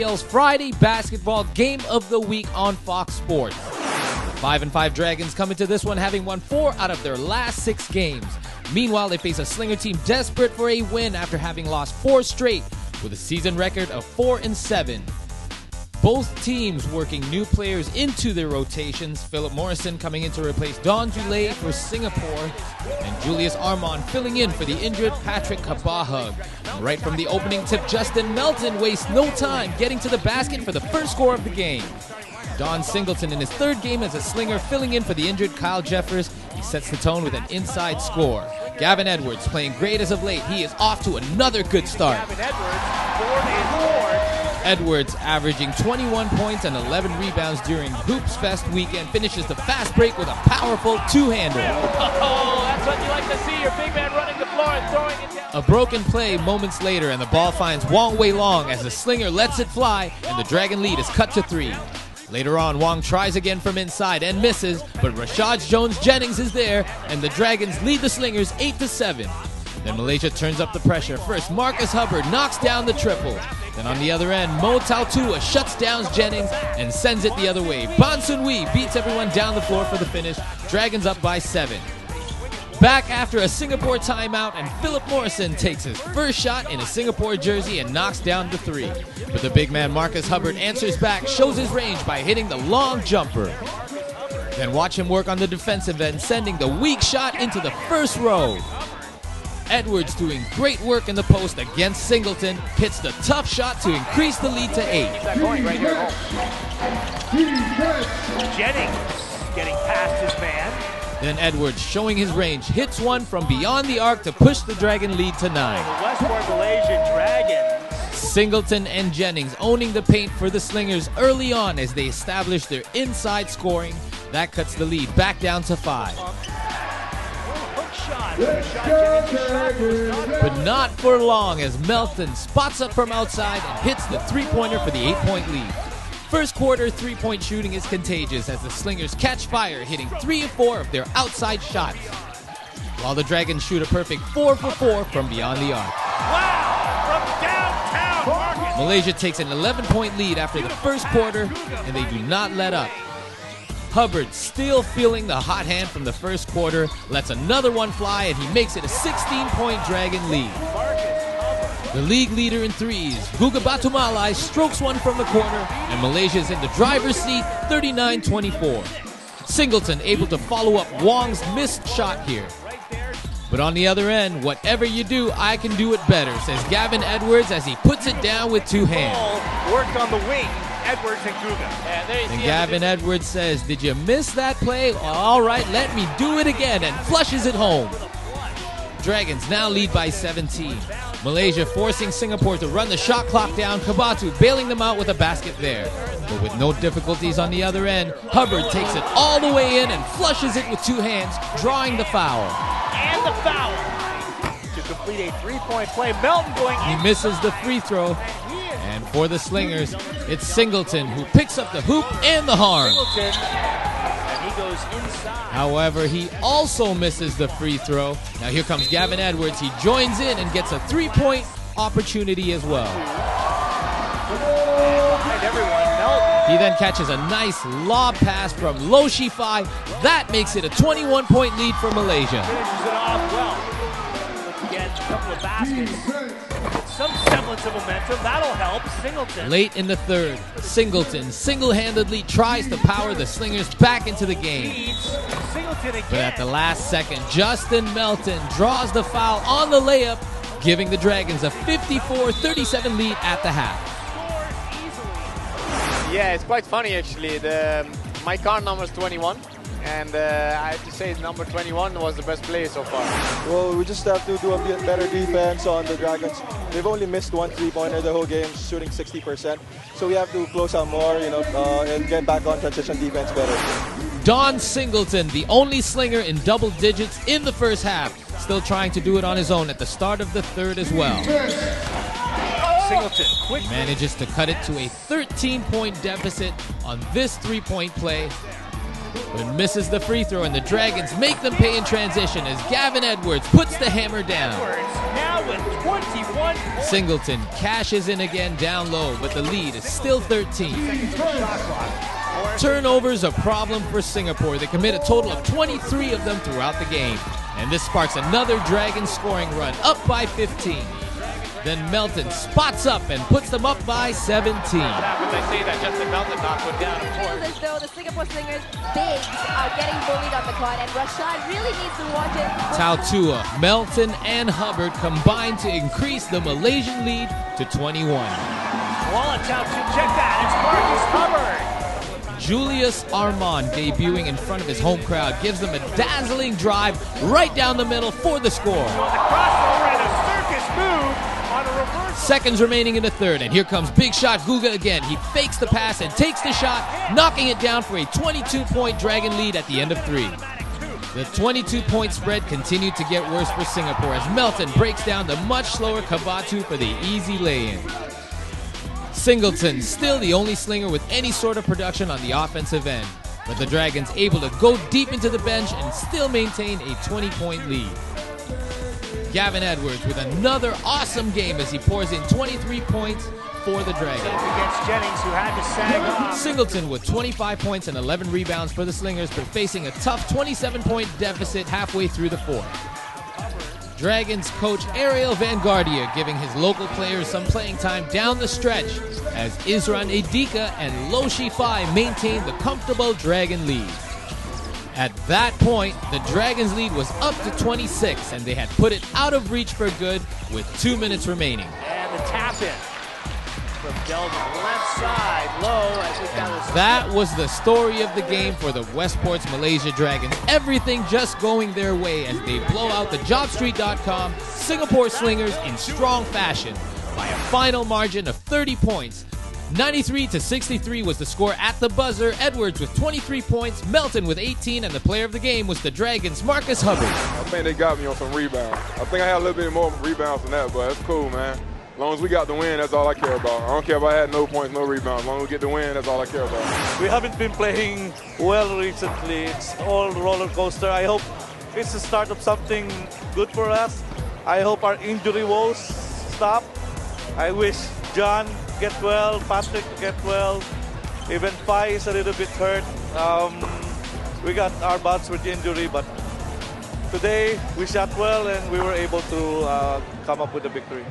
ABL's Friday Basketball Game of the Week on Fox Sports. 5-5 Dragons come into this one having won 4 out of their last 6 games. Meanwhile, they face a Slinger team desperate for a win after having lost 4 straight with a season record of 4-7. Both teams working new players into their rotations. Philip Morrison coming in to replace Don Dulay for Singapore, and Julius Armand filling in for the injured Patrick Kabahug. Right from the opening tip, Justin Melton wastes no time getting to the basket for the first score of the game. Don Singleton in his 3rd game as a Slinger filling in for the injured Kyle Jeffers. He sets the tone with an inside score. Gavin Edwards playing great as of late. He is off to another good start. Gavin Edwards, Edwards averaging 21 points and 11 rebounds during Hoops Fest weekend, finishes the fast break with a powerful 2-hander. Oh, that's what you like to see, your big man running the floor and throwing it down. A broken play moments later, and the ball finds Wong Wei Long as the Slinger lets it fly, and the Dragon lead is cut to 3. Later on, Wong tries again from inside and misses, but Rashad Jones-Jennings is there, and the Dragons lead the Slingers 8-7. Then Malaysia turns up the pressure. First, Marcus Hubbard knocks down the triple. Then on the other end, Mo Tautua shuts down Jennings and sends it the other way. Ban Sun Wee beats everyone down the floor for the finish. Dragons up by 7. Back after a Singapore timeout, and Philip Morrison takes his first shot in a Singapore jersey and knocks down the 3. But the big man Marcus Hubbard answers back, shows his range by hitting the long jumper. Then watch him work on the defensive end, sending the weak shot into the first row. Edwards doing great work in the post against Singleton, hits the tough shot to increase the lead to 8. Keep that going right here at home. Jennings getting past his man. Then Edwards, showing his range, hits one from beyond the arc to push the Dragon lead to 9. The Westports Malaysia Dragons. Singleton and Jennings owning the paint for the Slingers early on as they establish their inside scoring. That cuts the lead back down to 5. But not for long, as Melton spots up from outside and hits the 3-pointer for the 8-point lead. First quarter 3-point shooting is contagious as the Slingers catch fire, hitting 3 of 4 of their outside shots, while the Dragons shoot a perfect 4 for 4 from beyond the arc. Wow! From downtown Marcus. Malaysia takes an 11-point lead after the first quarter, and they do not let up. Hubbard, still feeling the hot hand from the first quarter, lets another one fly, and he makes it a 16-point Dragon lead. The league leader in threes, Guga Batumalai, strokes one from the corner, and Malaysia is in the driver's seat, 39-24. Singleton able to follow up Wong's missed shot here. But on the other end, whatever you do, I can do it better, says Gavin Edwards as he puts it down with 2 hands. Ball worked on the wing, Edwards and Guga. And Gavin Edwards says, "Did you miss that play? Well, all right, let me do it again," and flushes it home. Dragons now lead by 17. Malaysia forcing Singapore to run the shot clock down. Kabatu bailing them out with a basket there. But with no difficulties on the other end, Hubbard takes it all the way in and flushes it with 2 hands, drawing the foul. And the foul to complete a 3-point play. Melton going in. He misses the free throw. And for the Slingers, it's Singleton who picks up the hoop and the harm. Singleton, and he goes inside. However, he also misses the free throw. Now here comes Gavin Edwards. He joins in and gets a 3-point opportunity as well. Behind everyone, Melton. He then catches a nice lob pass from Lo Shifai. That makes it a 21-point lead for Malaysia. Finishes it off well. Again, a couple of baskets. Some semblance of momentum. That'll help. Singleton. Late in the third, Singleton single-handedly tries to power the Slingers back into the game. Singleton again. But at the last second, Justin Melton draws the foul on the layup, giving the Dragons a 54-37 lead at the half. Yeah, it's quite funny actually. My car number is 21. And I have to say number 21 was the best player so far. Well, we just have to do a bit better defense on the Dragons. They've only missed 1 3-pointer the whole game, shooting 60%. So we have to close out more, and get back on transition defense better. Don Singleton, the only Slinger in double digits in the first half, still trying to do it on his own at the start of the third as well. Singleton quick Manages to cut it to a 13-point deficit on this 3-point play. but misses the free throw, and the Dragons make them pay in transition as Gavin Edwards puts the hammer down. Edwards now with 21 points. Singleton cashes in again down low, but the lead is still 13. Shot clock. Turnovers a problem for Singapore. They commit a total of 23 of them throughout the game. And this sparks another Dragon scoring run, up by 15. Then Melton spots up and puts them up by 17. What happens? I see that Justin Melton knocked one down, of It feels course. as though the Singapore Slingers bigs are getting bullied on the court, and Rashad really needs to watch it. Tautua, Melton, and Hubbard combine to increase the Malaysian lead to 21. Wallet out to check that. It's Marcus Hubbard. Julius Armand, debuting in front of his home crowd, gives them a dazzling drive right down the middle for the score. On the crossover and a circus move on a reverse. Seconds remaining in the third, and here comes big shot Guga again. He fakes the pass and takes the shot, knocking it down for a 22-point Dragon lead at the end of 3. The 22-point spread continued to get worse for Singapore as Melton breaks down the much slower Kavatu for the easy lay-in. Singleton still the only slinger with any sort of production on the offensive end, but the Dragons able to go deep into the bench and still maintain a 20-point lead. Gavin Edwards with another awesome game as he pours in 23 points for the Dragons. Against Jennings, who had to sag off. Singleton with 25 points and 11 rebounds for the Slingers, but facing a tough 27-point deficit halfway through the fourth. Dragons coach Ariel Vanguardia giving his local players some playing time down the stretch as Isran Edika and Loshi Fai maintain the comfortable Dragon lead. At that point, the Dragons lead was up to 26 and they had put it out of reach for good with 2 minutes remaining. And the tap in from Delma, left side, low. I think That was the story of the game for the Westports Malaysia Dragons. Everything just going their way as they blow out the JobStreet.com Singapore Slingers in strong fashion by a final margin of 30 points. 93-63 was the score at the buzzer. Edwards with 23 points, Melton with 18, and the player of the game was the Dragons' Marcus Hubbard. I think they got me on some rebounds. I think I had a little bit more rebounds than that, but it's cool, man. As long as we got the win, that's all I care about. I don't care if I had no points, no rebounds. As long as we get the win, that's all I care about. We haven't been playing well recently. It's all roller coaster. I hope it's the start of something good for us. I hope our injury woes stop. I wish John get well, Patrick get well. Even Pai is a little bit hurt. We got our bouts with injury, but today we shot well and we were able to come up with a victory.